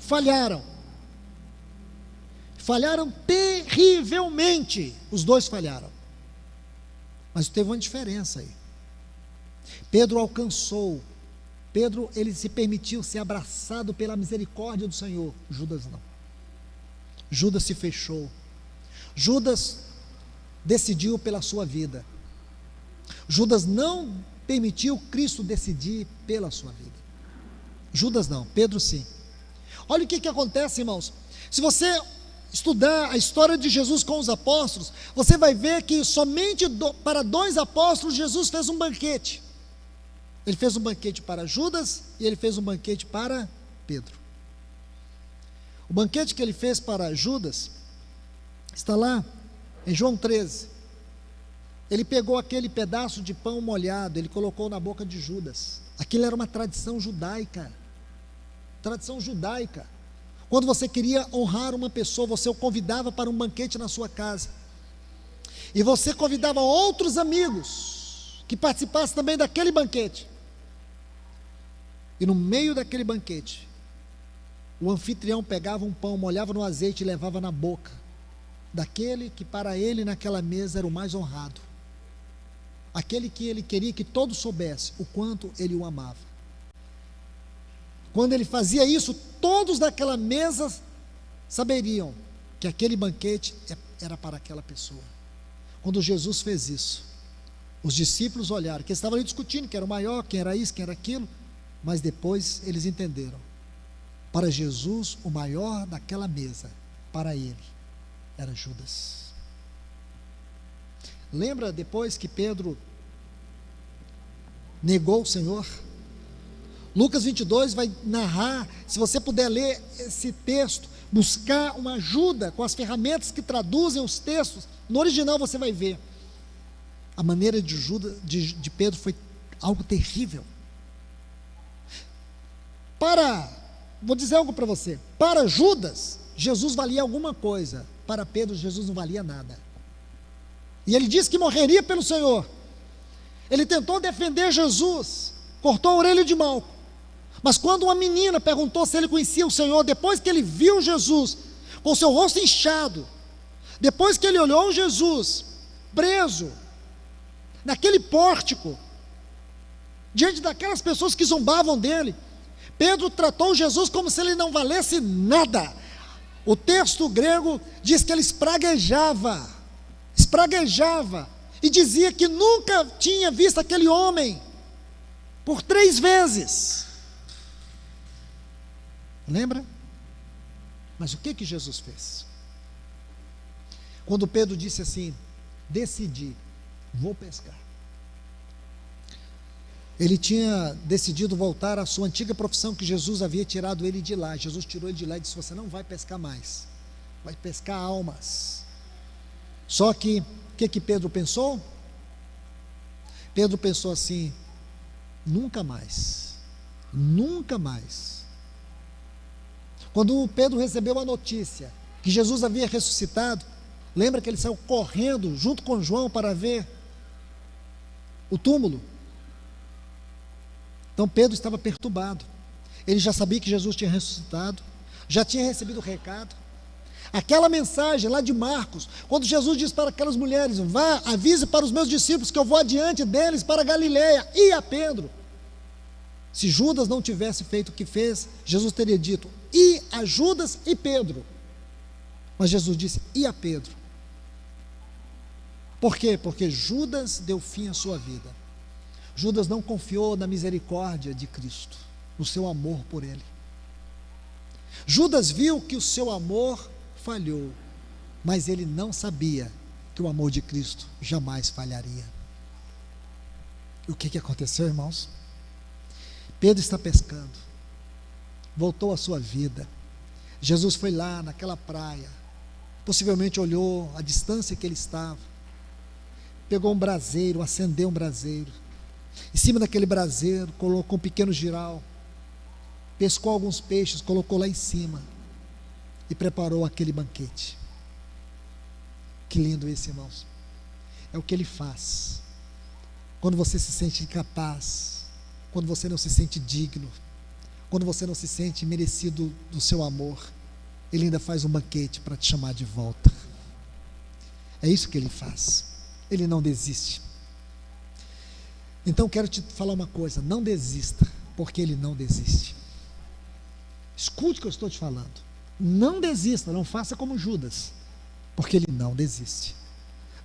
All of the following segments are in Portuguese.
falharam. Falharam terrivelmente. Os dois falharam. Mas teve uma diferença aí. Pedro alcançou. Pedro, ele se permitiu ser abraçado pela misericórdia do Senhor. Judas não. Judas se fechou. Judas decidiu pela sua vida. Judas não permitiu Cristo decidir pela sua vida. Judas não, Pedro sim. Olha o que acontece, irmãos. Se você estudar a história de Jesus com os apóstolos, você vai ver que somente para 2 apóstolos Jesus fez um banquete. Ele fez um banquete para Judas e ele fez um banquete para Pedro. O banquete que ele fez para Judas está lá em João 13. Ele pegou aquele pedaço de pão molhado, ele colocou na boca de Judas. Aquilo era uma tradição judaica. Tradição judaica. Quando você queria honrar uma pessoa, você o convidava para um banquete na sua casa. E você convidava outros amigos que participassem também daquele banquete. E no meio daquele banquete, o anfitrião pegava um pão, molhava no azeite e levava na boca daquele que para ele naquela mesa era o mais honrado. Aquele que ele queria que todos soubessem o quanto ele o amava. Quando ele fazia isso, todos daquela mesa saberiam que aquele banquete era para aquela pessoa. Quando Jesus fez isso, os discípulos olharam, que estavam ali discutindo quem era o maior, quem era isso, quem era aquilo, mas depois eles entenderam. Para Jesus, o maior daquela mesa, para ele, era Judas. Lembra depois que Pedro negou o Senhor? Lucas 22 vai narrar, se você puder ler esse texto, buscar uma ajuda com as ferramentas que traduzem os textos, no original você vai ver. A maneira de Pedro foi algo terrível. Vou dizer algo para você, para Judas, Jesus valia alguma coisa, para Pedro, Jesus não valia nada. E ele disse que morreria pelo Senhor. Ele tentou defender Jesus, cortou a orelha de Malco. Mas quando uma menina perguntou se ele conhecia o Senhor, depois que ele viu Jesus, com seu rosto inchado, depois que ele olhou Jesus, preso, naquele pórtico, diante daquelas pessoas que zombavam dele, Pedro tratou Jesus como se ele não valesse nada. O texto grego diz que ele espraguejava, e dizia que nunca tinha visto aquele homem, por 3 vezes. Lembra? Mas o que Jesus fez? Quando Pedro disse assim: decidi, vou pescar. Ele tinha decidido voltar à sua antiga profissão, que Jesus havia tirado ele de lá. Jesus tirou ele de lá e disse: você não vai pescar mais, vai pescar almas. Só que, o que Pedro pensou? Pedro pensou assim: nunca mais, nunca mais. Quando Pedro recebeu a notícia que Jesus havia ressuscitado, lembra que ele saiu correndo junto com João para ver o túmulo? Então Pedro estava perturbado. Ele já sabia que Jesus tinha ressuscitado, já tinha recebido o recado. Aquela mensagem lá de Marcos, quando Jesus diz para aquelas mulheres: vá, avise para os meus discípulos que eu vou adiante deles para Galileia, e a Pedro. Se Judas não tivesse feito o que fez, Jesus teria dito: e a Judas e Pedro. Mas Jesus disse: e a Pedro. Por quê? Porque Judas deu fim à sua vida. Judas não confiou na misericórdia de Cristo, no seu amor por ele. Judas viu que o seu amor falhou, mas ele não sabia que o amor de Cristo jamais falharia. E o que aconteceu, irmãos? Pedro está pescando, voltou à sua vida. Jesus foi lá naquela praia, possivelmente olhou a distância que ele estava, pegou um braseiro, acendeu um braseiro, em cima daquele braseiro colocou um pequeno giral, pescou alguns peixes, colocou lá em cima e preparou aquele banquete. Que lindo isso, irmãos. É o que ele faz quando você se sente incapaz, quando você não se sente digno, quando você não se sente merecido do seu amor, Ele ainda faz um banquete para te chamar de volta. É isso que Ele faz. Ele não desiste. Então quero te falar uma coisa: não desista, porque Ele não desiste. Escute o que eu estou te falando. Não desista, não faça como Judas, porque Ele não desiste.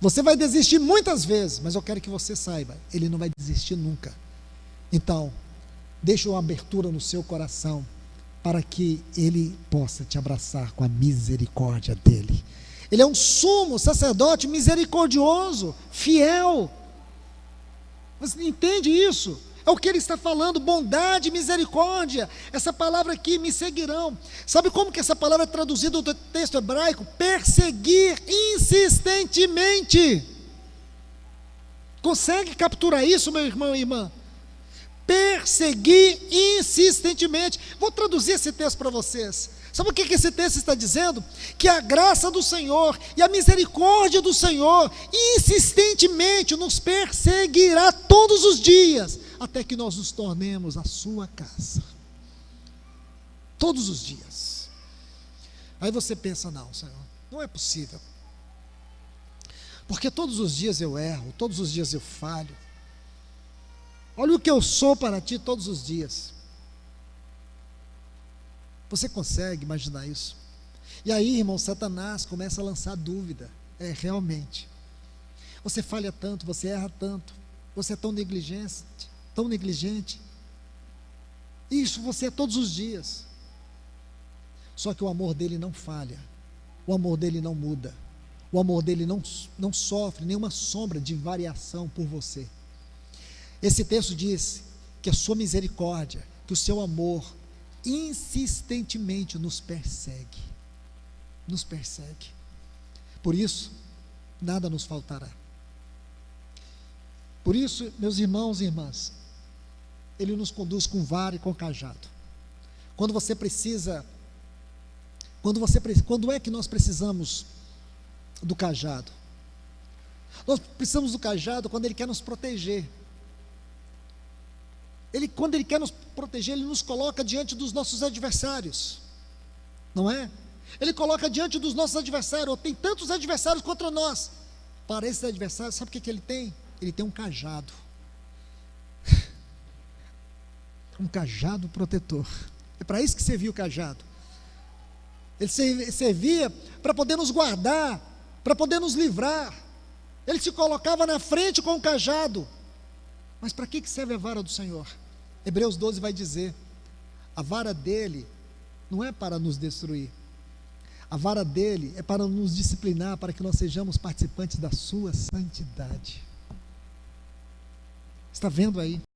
Você vai desistir muitas vezes, mas eu quero que você saiba, Ele não vai desistir nunca. Então, deixe uma abertura no seu coração, para que Ele possa te abraçar com a misericórdia dEle. Ele é um sumo sacerdote misericordioso, fiel. Você entende isso? É o que Ele está falando, bondade e misericórdia. Essa palavra aqui, me seguirão. Sabe como que essa palavra é traduzida do texto hebraico? Perseguir insistentemente. Consegue capturar isso, meu irmão e irmã? Perseguir insistentemente. Vou traduzir esse texto para vocês. Sabe o que esse texto está dizendo? Que a graça do Senhor e a misericórdia do Senhor insistentemente nos perseguirá todos os dias, até que nós nos tornemos a sua casa. Todos os dias. Aí você pensa: não, Senhor, não é possível, porque todos os dias eu erro, todos os dias eu falho. Olha o que eu sou para ti todos os dias. Você consegue imaginar isso? E aí, irmão, Satanás começa a lançar dúvida. Realmente, você falha tanto, você erra tanto, você é tão negligente. Isso você é todos os dias. Só que o amor dele não falha, o amor dele não muda, o amor dele não sofre nenhuma sombra de variação por você. Esse texto diz que a sua misericórdia, que o seu amor insistentemente nos persegue. Por isso, nada nos faltará. Por isso, meus irmãos e irmãs, Ele nos conduz com vara e com cajado. Quando é que nós precisamos do cajado? Nós precisamos do cajado quando Ele quer nos proteger. Quando Ele quer nos proteger, Ele nos coloca diante dos nossos adversários, não é? Ele coloca diante dos nossos adversários. Tem tantos adversários contra nós. Para esses adversários, sabe o que Ele tem? Ele tem um cajado. Um cajado protetor. É para isso que servia o cajado. Ele servia para poder nos guardar, para poder nos livrar. Ele se colocava na frente com o cajado. Mas para que serve a vara do Senhor? Hebreus 12 vai dizer: a vara dele não é para nos destruir, a vara dele é para nos disciplinar, para que nós sejamos participantes da sua santidade. Está vendo aí?